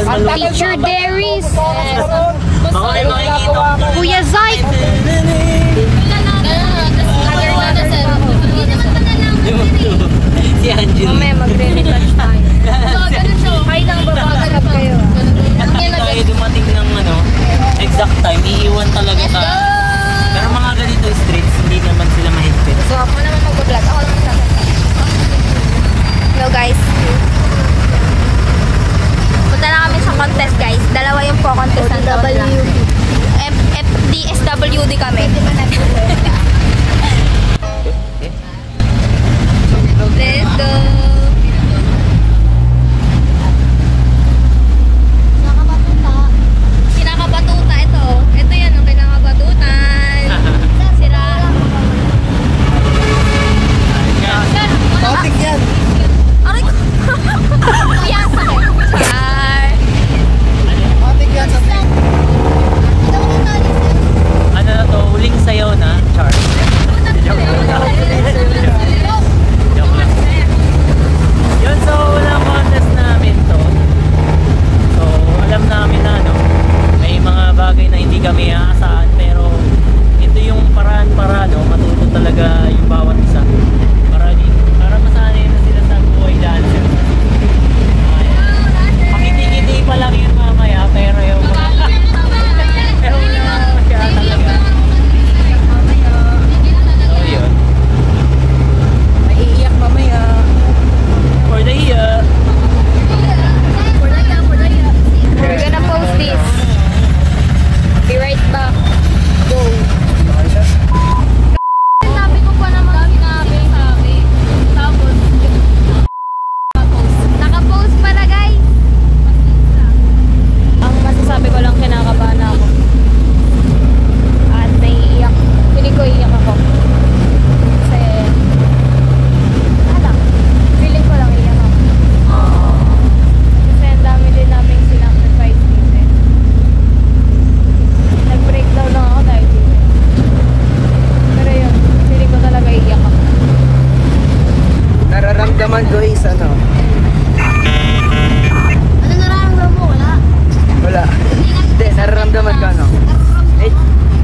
Teacher Darius. Mga makikita. Kuya Zayt. Si Angel. Mamaya magre-retouch tayo. Kayo lang babagalap kayo. Hindi tayo dumating ng exact time. Iiwan talaga sa... Pero mga ganito streets, hindi naman sila mahigpit. So ako naman mag-vlog. Ako naman sa... Hello guys. Punta na kami sa contest guys. Dalawa yung po-contest ng DSWD. DSWD kami. Let's go! Kinakabatuta ito. Ito yan ang kinakabatutan. Sira. Topic yan. Aray ko. Yan. Topic yan. Ano na to? Huling sayaw na, Char. Yun, so walang contest namin to. So alam namin na may mga bagay na hindi kami aasahan, pero ito yung paraan para matuto talaga yung bawat isa para masanay na sila sa buhay dancer. Pakiti-kiti pa lang yun mamaya, pero yung pero wala siya talaga. So yun, Naiiyak mamaya. for the year. We're gonna post this. Be right back. Go. Sabi ko pa naman sinabi sa akin. Tapos, naka-post pala guys. Ang masasabi ko lang, kinakabahan ako. At naiiyak. Hindi ko iiyak ako. Kasi, feeling ko lang iiyak ako. Kasi ang dami din namin sinacrifice dito. Nag-breakdown lang ako dahil dito. Pero yun, feeling ko talaga iiyak ako. Nararamdaman ko is Ano nararamdaman mo? Wala? Wala. Hindi, nararamdaman ko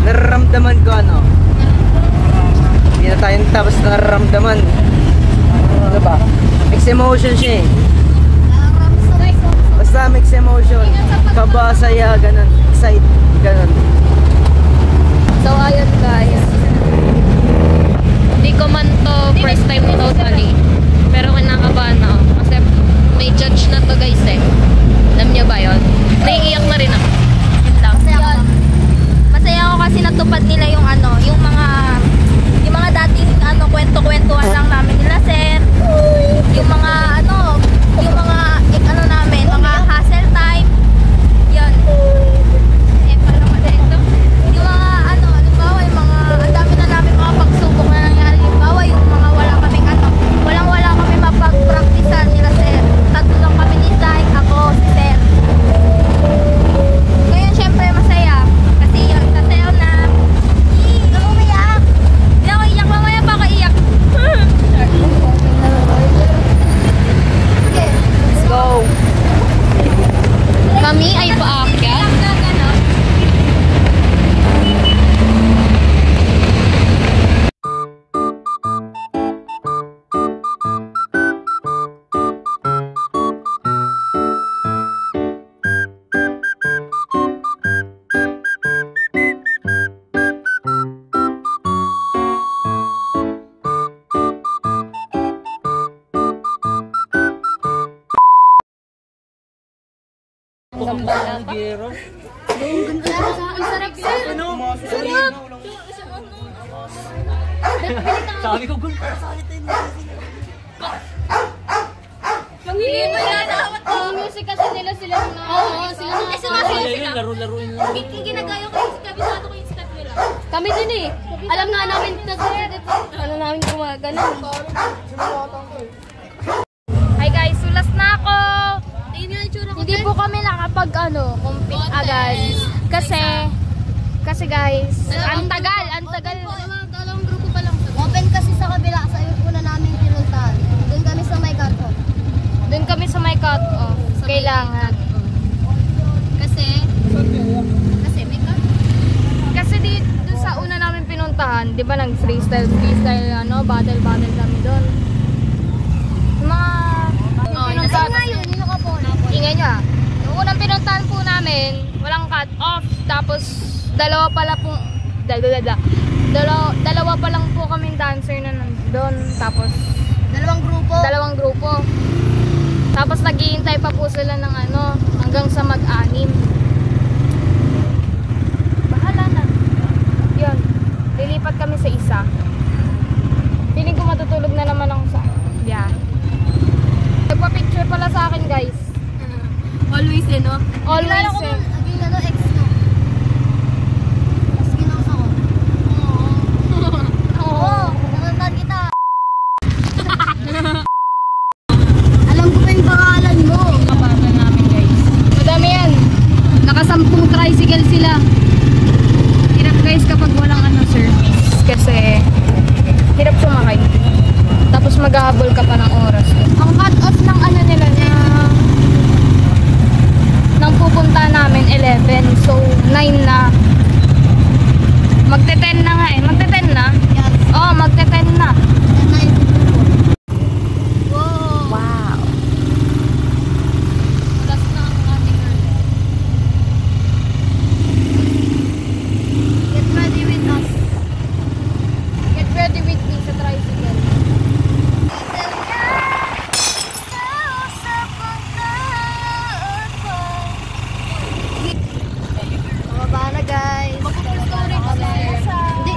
nararamdaman ko Hindi na tayo tapos nararamdaman. Ano ba? Mixed emotion siya eh. Basta mixed emotion. Kaba, saya, ganun. Excite, ganun. So ayun guys, hindi ko man to first time totally, pero kinakabahan ako kasi may judge na to guys eh. Alam niyo ba yun? Naiiyak na rin ako. Yun lang. Masaya ako kasi natupad nila yung yung mga dating kwento-kwentuhan lang namin nila sir. Yung mga namin, mga hassle time. Yun. Parang ito. Yung mga halimbawa yung mga ang dami na namin mga pagsubok na nangyari. Halimbawa yung mga walang-wala kami mapag-practicean nila sir. Tatlo lang kami ni Zay, ako, si sir. Ngayon syempre masaya. Kasi yun, sasayaw na. Ikaw umiyak. Hindi ako iyak, mamaya pa ako iyak. Let's go. Kami ay paakyat. Gero. Ang sarap sir. Sarap. Sabi ko, gul. Hindi ba yan? Ang music kasi nila sila na. Oo, sila na. Eh, sumasayaw sila. Laro-laruin lang. Ginagayo ko yung kabisado ko yung step nila. Kami din eh. Alam nga namin namin gumagano. Hi guys, sulas na ako. Hindi po kami nakapag compete agad. Kasi guys, ang tagal. Dalawang grupo pa lang. Open kasi sa kabila sa una namin pinuntahan. Doon kami sa may cut-off. Doon kami sa may cut-off. Kailangan. nakaraan, di ba nag-freestyle battle kami doon. Yung mga ingay nyo ah. Yung unang pinuntahan po namin, walang cut off, tapos dalawa pa lang po kaming dancer na nandun, tapos dalawang grupo. Tapos naghihintay pa po sila ng hanggang sa mag-anim. Bahala na. Yun, lilipat kami sa isa. Feeling ko matutulog na naman ako sa biyahe. Nagpa-picture pala sa akin, guys. Always no? Always Ex ko. Mas ginawa ko. Oo. Nanundan kita. Alam ko pa yung pangalan mo. Kabata namin, guys. Madami yan. Nakasampung tricycle sila. Hirap, guys, kapag walang service. Kasi hirap sumakay. Tapos maghahabol ka pa ng oras. Ang cut off ng nila nang pupunta namin 11. So 9 na. Magte-10 na nga eh. Magte-10 na? Yes. Oo, magte-10 na. Wow. Wow. Last na ang ating Get ready with us. Get ready with me sa tricycle. Mababa na, guys. Hindi.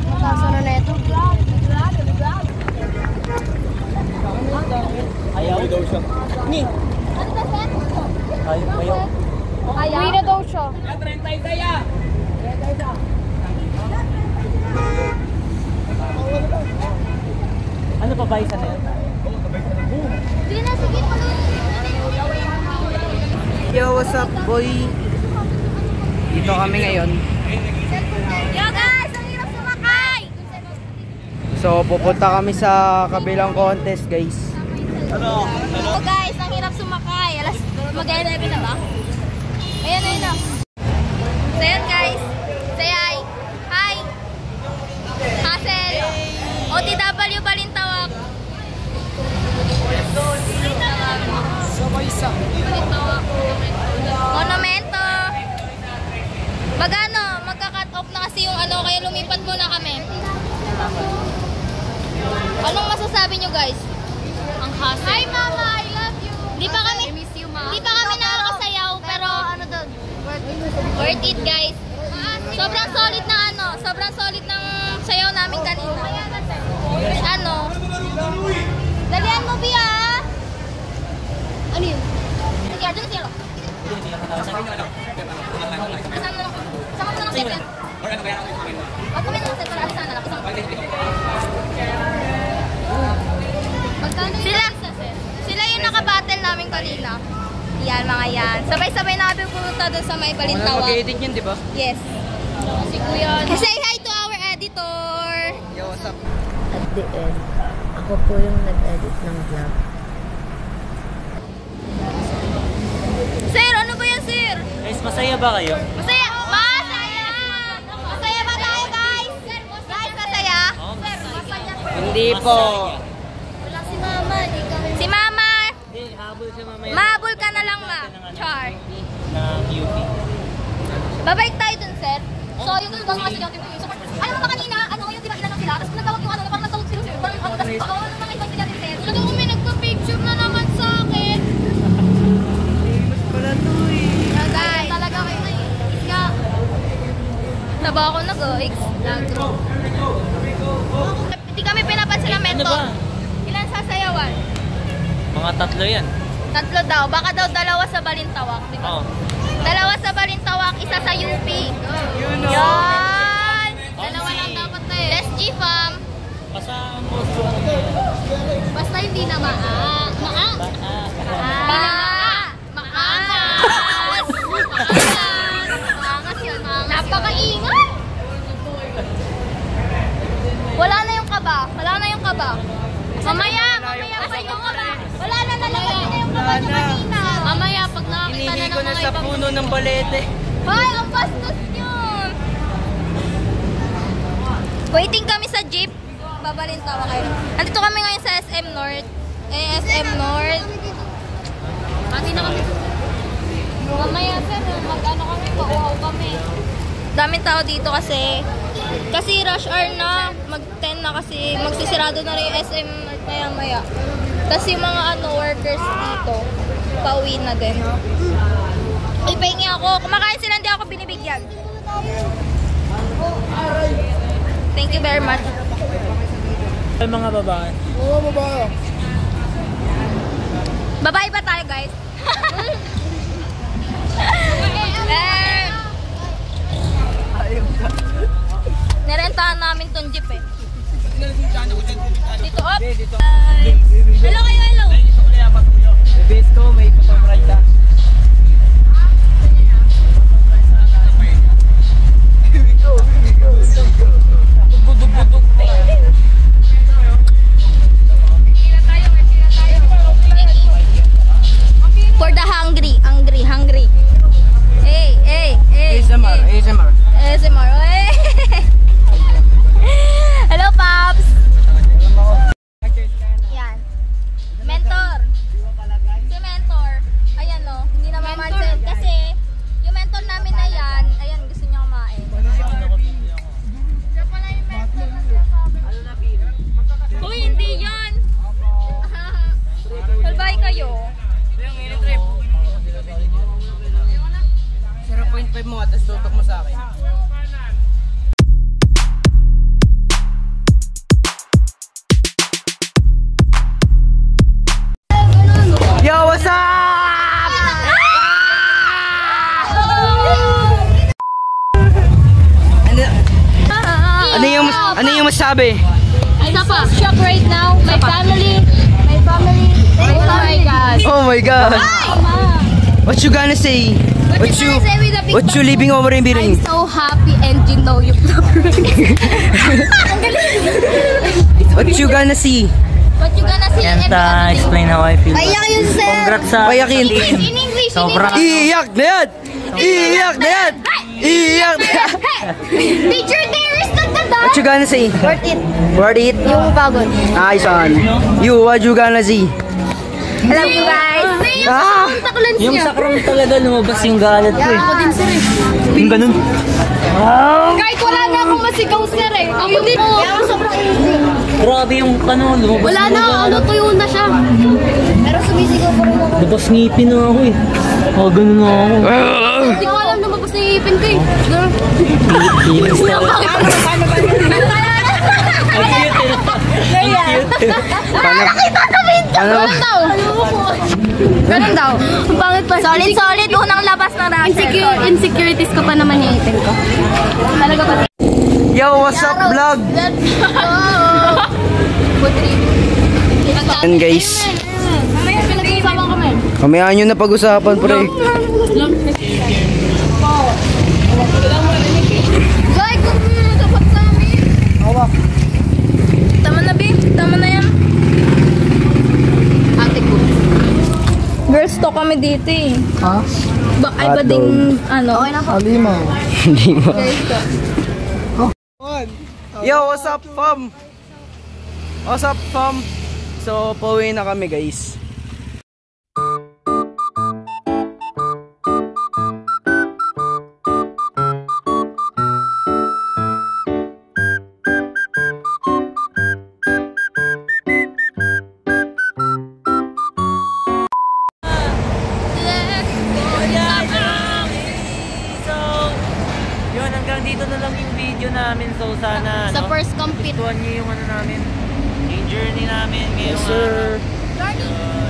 Mataso na ito. Ayaw daw siya. Ni. Ayaw. Uwi na daw siya. Ano pa ba isa na yan? Hindi na, sige. Yo, what's up, boy? Dito kami ngayon. Yo, guys! Ang hirap sumakay! So, pupunta kami sa kabilang contest, guys. Oh, guys, ang hirap sumakay. Mag-11 na ba? Ayan na. So, yan, guys. Say hi. Hi. Hazel. OTW Balintawak. Monumento. Magka-cut off na kasi yung kaya lumipat muna kami. Anong masasabi nyo, guys? ang hassle. Hi, Mama! I love you! Di pa kami, I miss you, Ma. di pa kami nakakasayaw, pero worth it, guys. Sobrang solid ng sayaw namin kanina. Dalian mo, Bia! Ano yun? Sige, dyan siya. Sama na lang. Sama na lang, Sir. Wag kami na lang, Sir. Alisan na lang. Sila yung nakabattle namin kanina. Yan, mga yan. Sabay-sabay na kami pumunta doon sa may Balintawak. Mag-edit yun, di ba? Yes. Si Kuya. Say hi to our editor. Yo, what's up? At the end, ako po yung nag-edit ng vlog. Sir, ano ba yan, sir? Guys, masaya ba kayo? Masaya! Masaya! Masaya ba tayo, guys? Guys, masaya? Sir, masaya. Hindi po. Wala si Mama. Si Mama! Hindi, habol siya mamaya. Mahabol ka na lang, Ma. Char. Na QP. Babalik tayo dun, sir. So, yung ibang mga sigaw, alam mo ba kanina, yung diba ilan lang sila? Tapos nagtawag yung parang nagtawag sila, sir. Parang ano mga ibang sila din, sir. Ano kung may nagpa-picture na naman sa akin? Wala to eh. Guys, talaga kayo na eh. Iska. Taba ako nag-oix. Hindi kami pinapansin ng Ano mentor. ba? Ilan sasayawan? Mga tatlo yan. Tatlo daw. Baka daw dalawa sa Balintawak. Diba? Oo. Dalawa sa Balintawak, isa sa UP. Yun o. Yan! Dalawa lang dapat na eh. Let's G fam. Basta mo. Basta hindi na maangas. Maangas yun. Napakaingay! Wala na yung kaba. Mamaya pa yung kaba. Wala na lalagay na yung kaba niya kanina. Mamaya, pag nakakita na Hinihi ko ng na mga sa ibang... puno ng balete. Hoy, ang bastos yun! Waiting kami sa jeep. Babalintawa kayo. Andito kami ngayon sa SM North. SM North. Pati na kami. Mamaya sir, mag-ano kami, mag-wow kami. Daming tao dito kasi rush hour na, mag-10 na kasi magsisirado na rin yung SM North maya-maya. Kasi yung mga workers dito, pauwi na din. Uy, pahingi ako. Kumakain sila, hindi ako binibigyan. Thank you very much. Mga babae. Oo, babae. Babae ba tayo, guys? Nirentahan namin tong jeep eh. Dito, up. Hello kayo, hello. Base ko, may patong-ride ka. For the hungry. Hey. ASMR. ASMR. Hello, Pops. Yan. Mentor. Si Mentor. Ayan no, hindi na mamansin. Kasi yung mentor namin na yan, ayan, gusto niya kumain. Uy, hindi yan. Malbay kayo. 0.5 mo at tapos tutok mo sa akin. Yo, what's up? Ano yung masabi? I'm so shocked right now. My family. Oh my God. Oh my God. What you gonna say? What you leaving over in Biring? I'm so happy and you know you What you gonna see? What you gonna see Can't explain how I feel. Payak yun, sir. Congrats sa Payakin. team. In English. Sobrang Iyak na yan! Iyak na yan! Iyak na yan! Teacher, there is not the dog. What you gonna say? Worth it. Worth it? Yung pagod. Nice one. You, what you gonna see? I love you guys. Ah! yung sakram talaga lumabas yung galit ko eh. Ako din, sir. Yung ganun. Kahit wala na akong masigaw, sir eh. Ako din. Sobrang easy. Grabe yung lumabas. Wala na, tuyo na siya. Pero sumisigaw pa rin ako. Labas ngipin na ako eh. Ganun na ako. Hindi ko alam na mabas na ipin ko eh. Feelings talaga. Ang cute eh. Ang cute. Ganun daw. Ang pangit pa. Solid. Unang labas na natin. Insecurities ko pa naman yung ipin ko. Talaga ba? Yo, what's up vlog? Let's go! And guys, Mamaya pinag-iisaman kami. kamayaan nyo na pag-usapan pre. Guys, kung dapat sa amin. Tama na, babe. Tama na yan. Ate ko. Girls talk kami dito eh. Ha? Ay ba ding ano? Okay na po. Alima. Hindi mo. Girls talk. Yo, what's up fam? What's up fam? So, pauwi na kami guys. Yun, hanggang dito na lang yung video namin. So sana Sa first compete. gustuhan niyo yung namin, yung journey namin ngayong Yes, sir. Journey.